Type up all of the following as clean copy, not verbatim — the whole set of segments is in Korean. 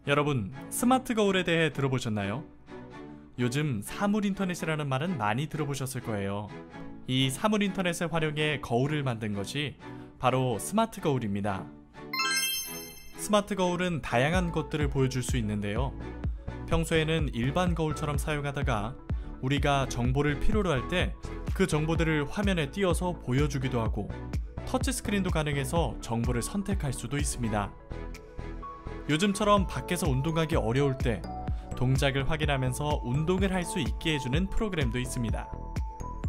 여러분, 스마트 거울에 대해 들어보셨나요? 요즘 사물인터넷이라는 말은 많이 들어보셨을 거예요. 이 사물인터넷을 활용해 거울을 만든 것이 바로 스마트 거울입니다. 스마트 거울은 다양한 것들을 보여줄 수 있는데요. 평소에는 일반 거울처럼 사용하다가 우리가 정보를 필요로 할 때 그 정보들을 화면에 띄워서 보여주기도 하고, 터치스크린도 가능해서 정보를 선택할 수도 있습니다. 요즘처럼 밖에서 운동하기 어려울 때 동작을 확인하면서 운동을 할 수 있게 해주는 프로그램도 있습니다.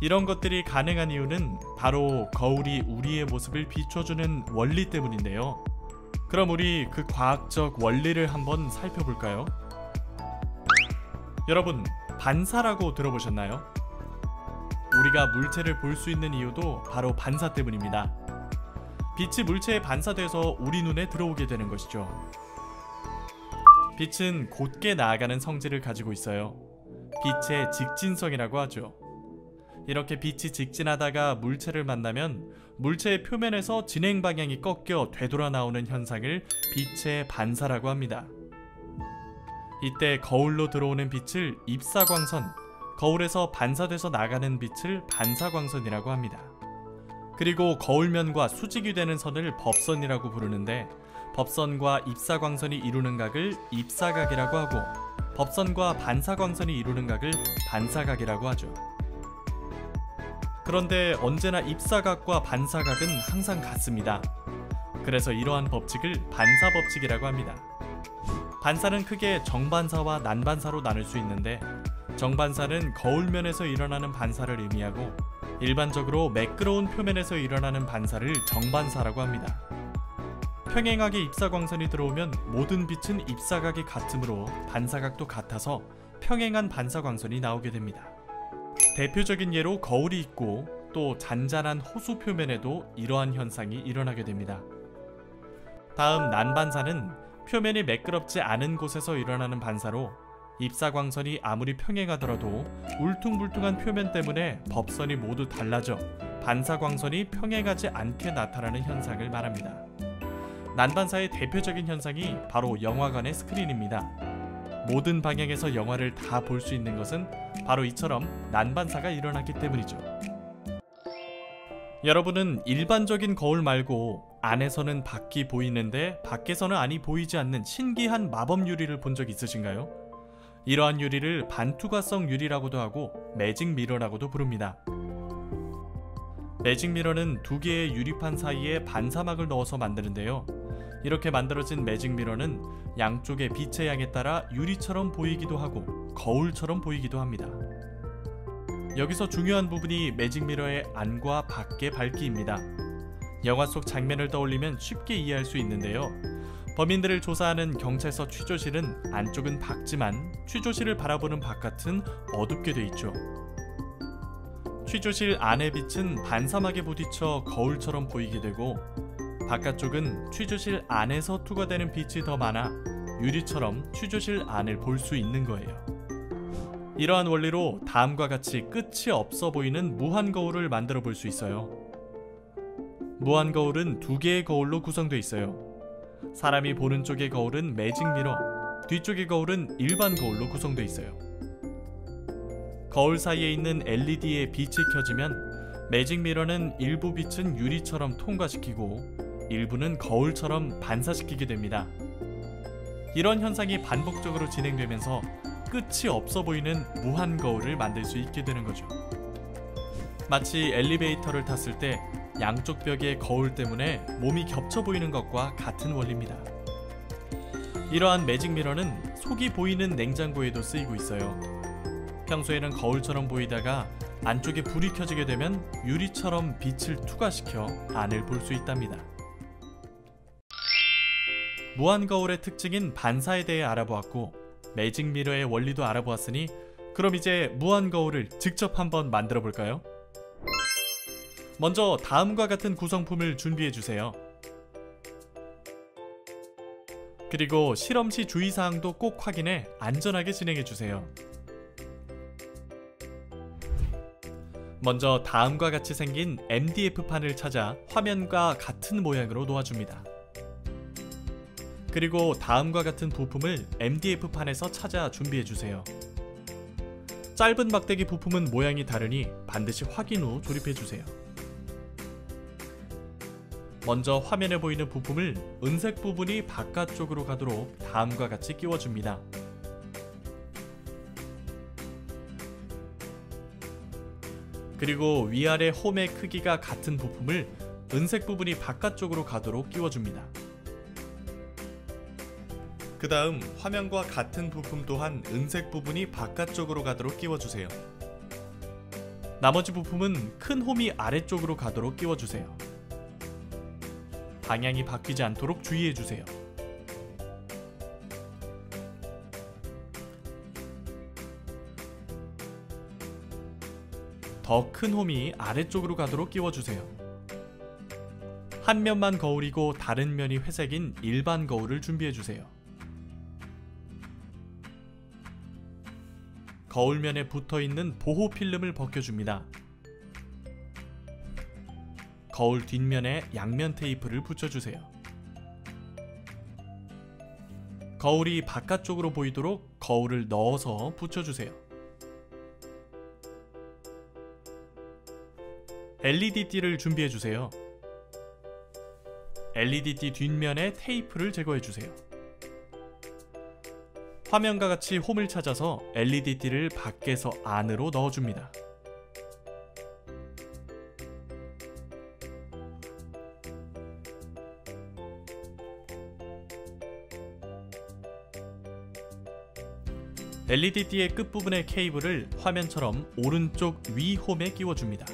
이런 것들이 가능한 이유는 바로 거울이 우리의 모습을 비춰주는 원리 때문인데요. 그럼 우리 그 과학적 원리를 한번 살펴볼까요? 여러분, 반사라고 들어보셨나요? 우리가 물체를 볼 수 있는 이유도 바로 반사 때문입니다. 빛이 물체에 반사돼서 우리 눈에 들어오게 되는 것이죠. 빛은 곧게 나아가는 성질을 가지고 있어요. 빛의 직진성이라고 하죠. 이렇게 빛이 직진하다가 물체를 만나면 물체의 표면에서 진행 방향이 꺾여 되돌아 나오는 현상을 빛의 반사라고 합니다. 이때 거울로 들어오는 빛을 입사광선, 거울에서 반사돼서 나가는 빛을 반사광선이라고 합니다. 그리고 거울면과 수직이 되는 선을 법선이라고 부르는데, 법선과 입사광선이 이루는 각을 입사각이라고 하고, 법선과 반사광선이 이루는 각을 반사각이라고 하죠. 그런데 언제나 입사각과 반사각은 항상 같습니다. 그래서 이러한 법칙을 반사법칙이라고 합니다. 반사는 크게 정반사와 난반사로 나눌 수 있는데, 정반사는 거울면에서 일어나는 반사를 의미하고, 일반적으로 매끄러운 표면에서 일어나는 반사를 정반사라고 합니다. 평행하게 입사광선이 들어오면 모든 빛은 입사각이 같으므로 반사각도 같아서 평행한 반사광선이 나오게 됩니다. 대표적인 예로 거울이 있고, 또 잔잔한 호수 표면에도 이러한 현상이 일어나게 됩니다. 다음 난반사는 표면이 매끄럽지 않은 곳에서 일어나는 반사로, 입사광선이 아무리 평행하더라도 울퉁불퉁한 표면 때문에 법선이 모두 달라져 반사광선이 평행하지 않게 나타나는 현상을 말합니다. 난반사의 대표적인 현상이 바로 영화관의 스크린입니다. 모든 방향에서 영화를 다 볼 수 있는 것은 바로 이처럼 난반사가 일어나기 때문이죠. 여러분은 일반적인 거울 말고 안에서는 밖이 보이는데 밖에서는 안이 보이지 않는 신기한 마법 유리를 본 적 있으신가요? 이러한 유리를 반투과성 유리라고도 하고 매직 미러라고도 부릅니다. 매직 미러는 두 개의 유리판 사이에 반사막을 넣어서 만드는데요. 이렇게 만들어진 매직 미러는 양쪽의 빛의 양에 따라 유리처럼 보이기도 하고 거울처럼 보이기도 합니다. 여기서 중요한 부분이 매직 미러의 안과 밖의 밝기입니다. 영화 속 장면을 떠올리면 쉽게 이해할 수 있는데요. 범인들을 조사하는 경찰서 취조실은 안쪽은 밝지만 취조실을 바라보는 바깥은 어둡게 돼 있죠. 취조실 안의 빛은 반사막에 부딪혀 거울처럼 보이게 되고, 바깥쪽은 취조실 안에서 투과되는 빛이 더 많아 유리처럼 취조실 안을 볼 수 있는 거예요. 이러한 원리로 다음과 같이 끝이 없어 보이는 무한 거울을 만들어 볼 수 있어요. 무한 거울은 두 개의 거울로 구성되어 있어요. 사람이 보는 쪽의 거울은 매직 미러, 뒤쪽의 거울은 일반 거울로 구성되어 있어요. 거울 사이에 있는 LED의 빛이 켜지면 매직 미러는 일부 빛은 유리처럼 통과시키고 일부는 거울처럼 반사시키게 됩니다. 이런 현상이 반복적으로 진행되면서 끝이 없어 보이는 무한 거울을 만들 수 있게 되는 거죠. 마치 엘리베이터를 탔을 때 양쪽 벽의 거울 때문에 몸이 겹쳐 보이는 것과 같은 원리입니다. 이러한 매직 미러는 속이 보이는 냉장고에도 쓰이고 있어요. 평소에는 거울처럼 보이다가 안쪽에 불이 켜지게 되면 유리처럼 빛을 투과시켜 안을 볼 수 있답니다. 무한 거울의 특징인 반사에 대해 알아보았고, 매직 미러의 원리도 알아보았으니 그럼 이제 무한 거울을 직접 한번 만들어 볼까요? 먼저 다음과 같은 구성품을 준비해 주세요. 그리고 실험 시 주의사항도 꼭 확인해 안전하게 진행해 주세요. 먼저 다음과 같이 생긴 MDF판을 찾아 화면과 같은 모양으로 놓아줍니다. 그리고 다음과 같은 부품을 MDF판에서 찾아 준비해주세요. 짧은 막대기 부품은 모양이 다르니 반드시 확인 후 조립해주세요. 먼저 화면에 보이는 부품을 은색 부분이 바깥쪽으로 가도록 다음과 같이 끼워줍니다. 그리고 위아래 홈의 크기가 같은 부품을 은색 부분이 바깥쪽으로 가도록 끼워줍니다. 그 다음 화면과 같은 부품 또한 은색 부분이 바깥쪽으로 가도록 끼워주세요. 나머지 부품은 큰 홈이 아래쪽으로 가도록 끼워주세요. 방향이 바뀌지 않도록 주의해주세요. 더 큰 홈이 아래쪽으로 가도록 끼워주세요. 한 면만 거울이고 다른 면이 회색인 일반 거울을 준비해주세요. 거울면에 붙어있는 보호 필름을 벗겨줍니다. 거울 뒷면에 양면 테이프를 붙여주세요. 거울이 바깥쪽으로 보이도록 거울을 넣어서 붙여주세요. LED띠를 준비해주세요. LED띠 뒷면에 테이프를 제거해주세요. 화면과 같이 홈을 찾아서 LED띠를 밖에서 안으로 넣어줍니다. LED띠의 끝부분의 케이블을 화면처럼 오른쪽 위 홈에 끼워줍니다.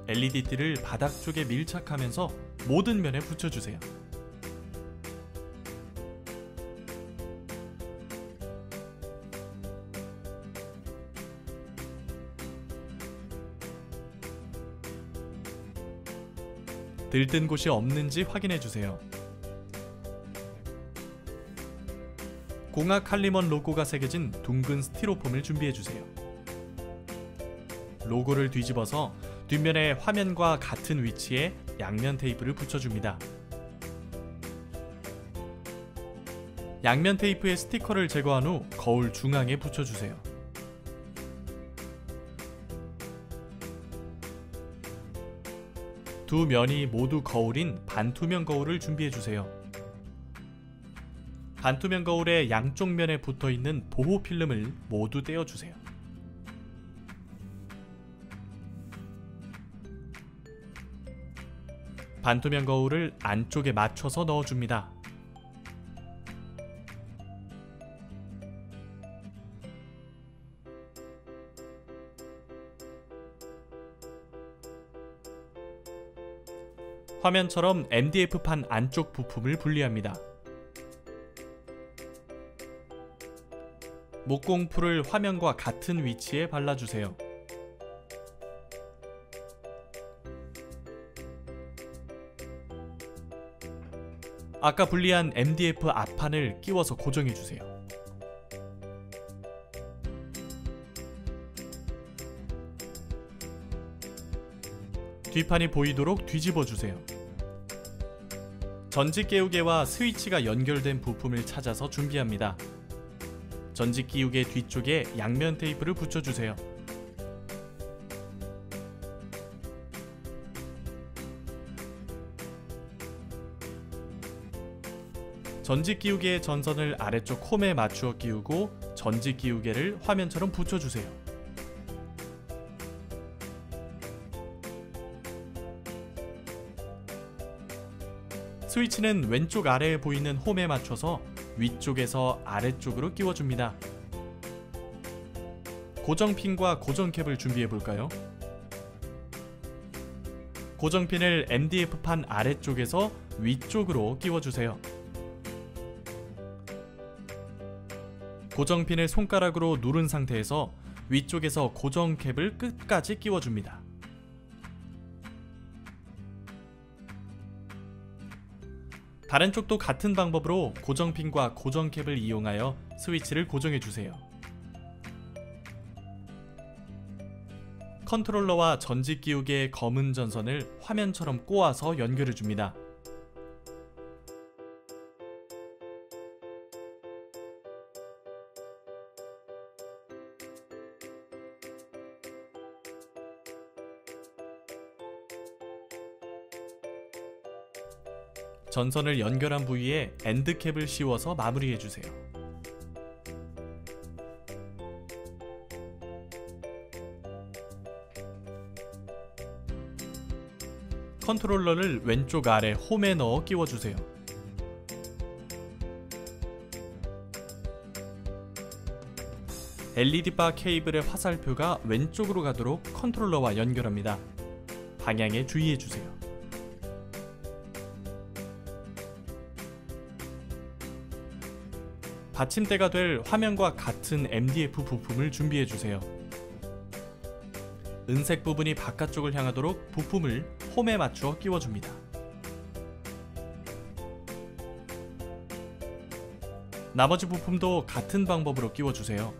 LED띠를 바닥 쪽에 밀착하면서 모든 면에 붙여주세요. 들뜬 곳이 없는지 확인해주세요. 공학 칼리먼 로고가 새겨진 둥근 스티로폼을 준비해주세요. 로고를 뒤집어서 뒷면에 화면과 같은 위치에 양면 테이프를 붙여줍니다. 양면 테이프의 스티커를 제거한 후 거울 중앙에 붙여주세요. 두 면이 모두 거울인 반투명 거울을 준비해주세요. 반투명 거울의 양쪽 면에 붙어있는 보호 필름을 모두 떼어주세요. 반투명 거울을 안쪽에 맞춰서 넣어줍니다. 화면처럼 MDF판 안쪽 부품을 분리합니다. 목공풀을 화면과 같은 위치에 발라주세요. 아까 분리한 MDF 앞판을 끼워서 고정해주세요. 뒷판이 보이도록 뒤집어주세요. 전지 깨우개와 스위치가 연결된 부품을 찾아서 준비합니다. 전지 끼우개 뒤쪽에 양면 테이프를 붙여주세요. 전지 끼우개의 전선을 아래쪽 홈에 맞추어 끼우고 전지 끼우개를 화면처럼 붙여주세요. 스위치는 왼쪽 아래에 보이는 홈에 맞춰서 위쪽에서 아래쪽으로 끼워줍니다. 고정핀과 고정캡을 준비해볼까요? 고정핀을 MDF판 아래쪽에서 위쪽으로 끼워주세요. 고정핀을 손가락으로 누른 상태에서 위쪽에서 고정캡을 끝까지 끼워줍니다. 다른 쪽도 같은 방법으로 고정핀과 고정캡을 이용하여 스위치를 고정해주세요. 컨트롤러와 전지 끼우개의 검은 전선을 화면처럼 꼬아서 연결해줍니다. 전선을 연결한 부위에 엔드캡을 씌워서 마무리해주세요. 컨트롤러를 왼쪽 아래 홈에 넣어 끼워주세요. LED바 케이블의 화살표가 왼쪽으로 가도록 컨트롤러와 연결합니다. 방향에 주의해주세요. 받침대가 될 화면과 같은 MDF 부품을 준비해주세요. 은색 부분이 바깥쪽을 향하도록 부품을 홈에 맞추어 끼워줍니다. 나머지 부품도 같은 방법으로 끼워주세요.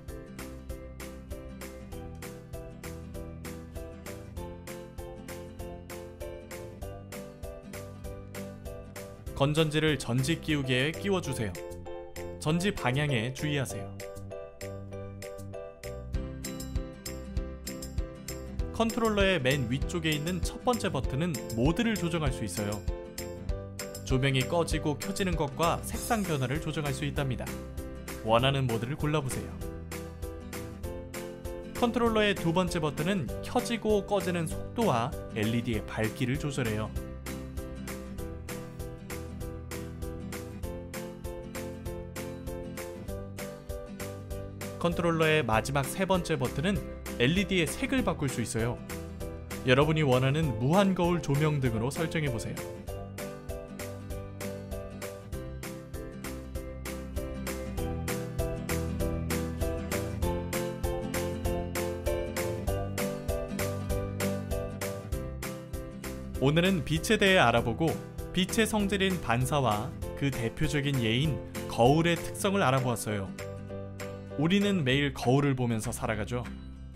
건전지를 전지 끼우개에 끼워주세요. 전지 방향에 주의하세요. 컨트롤러의 맨 위쪽에 있는 첫 번째 버튼은 모드를 조정할 수 있어요. 조명이 꺼지고 켜지는 것과 색상 변화를 조정할 수 있답니다. 원하는 모드를 골라보세요. 컨트롤러의 두 번째 버튼은 켜지고 꺼지는 속도와 LED의 밝기를 조절해요. 컨트롤러의 마지막 세 번째 버튼은 LED의 색을 바꿀 수 있어요. 여러분이 원하는 무한 거울 조명 등으로 설정해보세요. 오늘은 빛에 대해 알아보고 빛의 성질인 반사와 그 대표적인 예인 거울의 특성을 알아보았어요. 우리는 매일 거울을 보면서 살아가죠.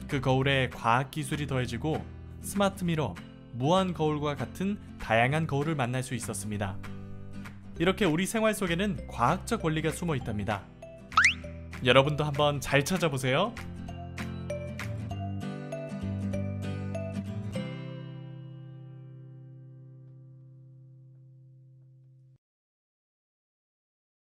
그 거울에 과학기술이 더해지고 스마트 미러, 무한 거울과 같은 다양한 거울을 만날 수 있었습니다. 이렇게 우리 생활 속에는 과학적 원리가 숨어 있답니다. 여러분도 한번 잘 찾아보세요.